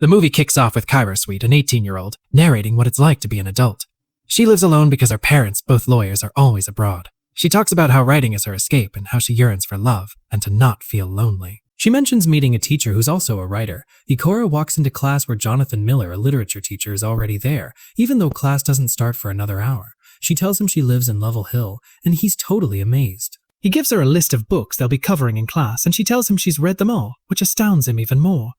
The movie kicks off with Cairo Sweet, an 18-year-old, narrating what it's like to be an adult. She lives alone because her parents, both lawyers, are always abroad. She talks about how writing is her escape and how she yearns for love and to not feel lonely. She mentions meeting a teacher who's also a writer. Ikora walks into class where Jonathan Miller, a literature teacher, is already there, even though class doesn't start for another hour. She tells him she lives in Lovell Hill, and he's totally amazed. He gives her a list of books they'll be covering in class, and she tells him she's read them all, which astounds him even more.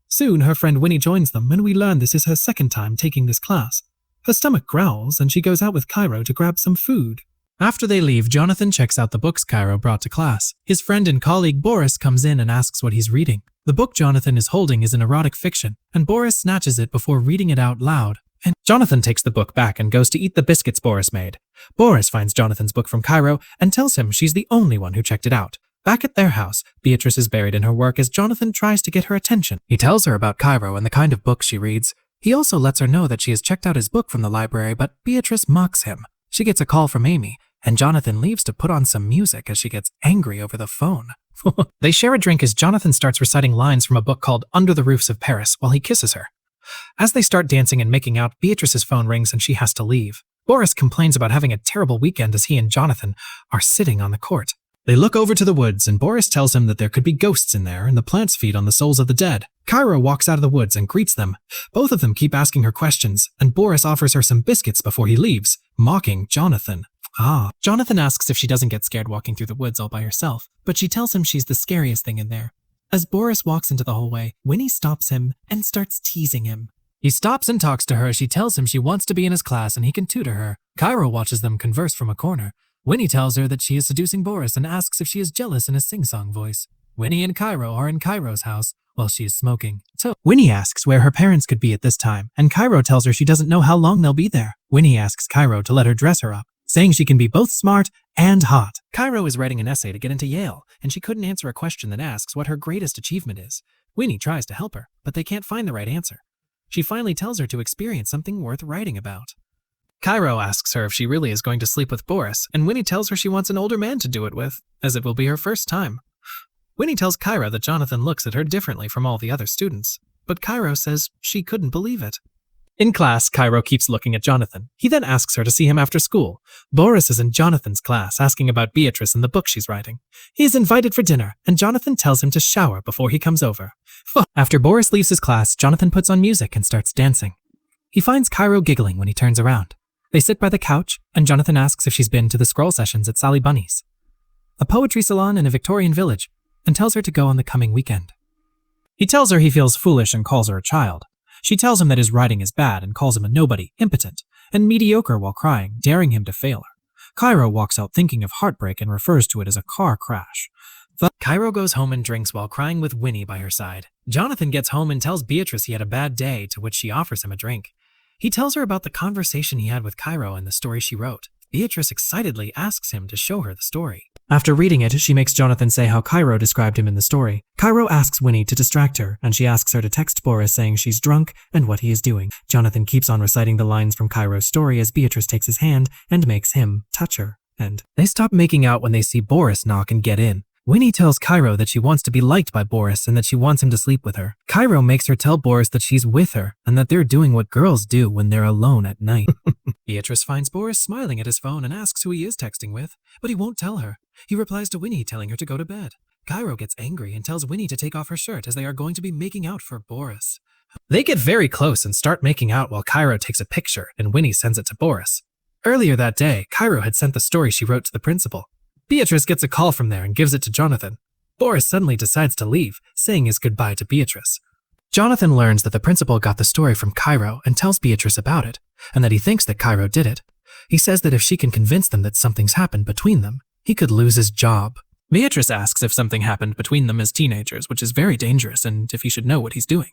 Soon, her friend Winnie joins them, and we learn this is her second time taking this class. Her stomach growls, and she goes out with Cairo to grab some food. After they leave, Jonathan checks out the books Cairo brought to class. His friend and colleague Boris comes in and asks what he's reading. The book Jonathan is holding is an erotic fiction, and Boris snatches it before reading it out loud. And Jonathan takes the book back and goes to eat the biscuits Boris made. Boris finds Jonathan's book from Cairo and tells him she's the only one who checked it out. Back at their house, Beatrice is buried in her work as Jonathan tries to get her attention. He tells her about Cairo and the kind of books she reads. He also lets her know that she has checked out his book from the library, but Beatrice mocks him. She gets a call from Amy, and Jonathan leaves to put on some music as she gets angry over the phone. They share a drink as Jonathan starts reciting lines from a book called Under the Roofs of Paris while he kisses her. As they start dancing and making out, Beatrice's phone rings and she has to leave. Boris complains about having a terrible weekend as he and Jonathan are sitting on the court. They look over to the woods and Boris tells him that there could be ghosts in there and the plants feed on the souls of the dead. Cairo walks out of the woods and greets them. Both of them keep asking her questions, and Boris offers her some biscuits before he leaves, mocking Jonathan. Jonathan asks if she doesn't get scared walking through the woods all by herself, but she tells him she's the scariest thing in there. As Boris walks into the hallway, Winnie stops him and starts teasing him. He stops and talks to her as she tells him she wants to be in his class and he can tutor her. Cairo watches them converse from a corner. Winnie tells her that she is seducing Boris and asks if she is jealous in a sing-song voice. Winnie and Cairo are in Cairo's house while she is smoking. So Winnie asks where her parents could be at this time, and Cairo tells her she doesn't know how long they'll be there. Winnie asks Cairo to let her dress her up, saying she can be both smart and hot. Cairo is writing an essay to get into Yale, and she couldn't answer a question that asks what her greatest achievement is. Winnie tries to help her, but they can't find the right answer. She finally tells her to experience something worth writing about. Cairo asks her if she really is going to sleep with Boris, and Winnie tells her she wants an older man to do it with, as it will be her first time. Winnie tells Cairo that Jonathan looks at her differently from all the other students, but Cairo says she couldn't believe it. In class, Cairo keeps looking at Jonathan. He then asks her to see him after school. Boris is in Jonathan's class, asking about Beatrice and the book she's writing. He is invited for dinner, and Jonathan tells him to shower before he comes over. After Boris leaves his class, Jonathan puts on music and starts dancing. He finds Cairo giggling when he turns around. They sit by the couch, and Jonathan asks if she's been to the scroll sessions at Sally Bunny's, a poetry salon in a Victorian village, and tells her to go on the coming weekend. He tells her he feels foolish and calls her a child. She tells him that his writing is bad and calls him a nobody, impotent, and mediocre while crying, daring him to fail her. Cairo walks out thinking of heartbreak and refers to it as a car crash. Cairo goes home and drinks while crying with Winnie by her side. Jonathan gets home and tells Beatrice he had a bad day, to which she offers him a drink. He tells her about the conversation he had with Cairo and the story she wrote. Beatrice excitedly asks him to show her the story. After reading it, she makes Jonathan say how Cairo described him in the story. Cairo asks Winnie to distract her, and she asks her to text Boris saying she's drunk and what he is doing. Jonathan keeps on reciting the lines from Cairo's story as Beatrice takes his hand and makes him touch her. And they stop making out when they see Boris knock and get in. Winnie tells Cairo that she wants to be liked by Boris and that she wants him to sleep with her. Cairo makes her tell Boris that she's with her and that they're doing what girls do when they're alone at night. Beatrice finds Boris smiling at his phone and asks who he is texting with, but he won't tell her. He replies to Winnie telling her to go to bed. Cairo gets angry and tells Winnie to take off her shirt as they are going to be making out for Boris. They get very close and start making out while Cairo takes a picture and Winnie sends it to Boris. Earlier that day, Cairo had sent the story she wrote to the principal. Beatrice gets a call from there and gives it to Jonathan. Boris suddenly decides to leave, saying his goodbye to Beatrice. Jonathan learns that the principal got the story from Cairo and tells Beatrice about it, and that he thinks that Cairo did it. He says that if she can convince them that something's happened between them, he could lose his job. Beatrice asks if something happened between them as teenagers, which is very dangerous, and if he should know what he's doing.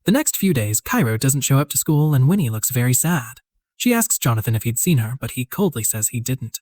The next few days, Cairo doesn't show up to school and Winnie looks very sad. She asks Jonathan if he'd seen her, but he coldly says he didn't.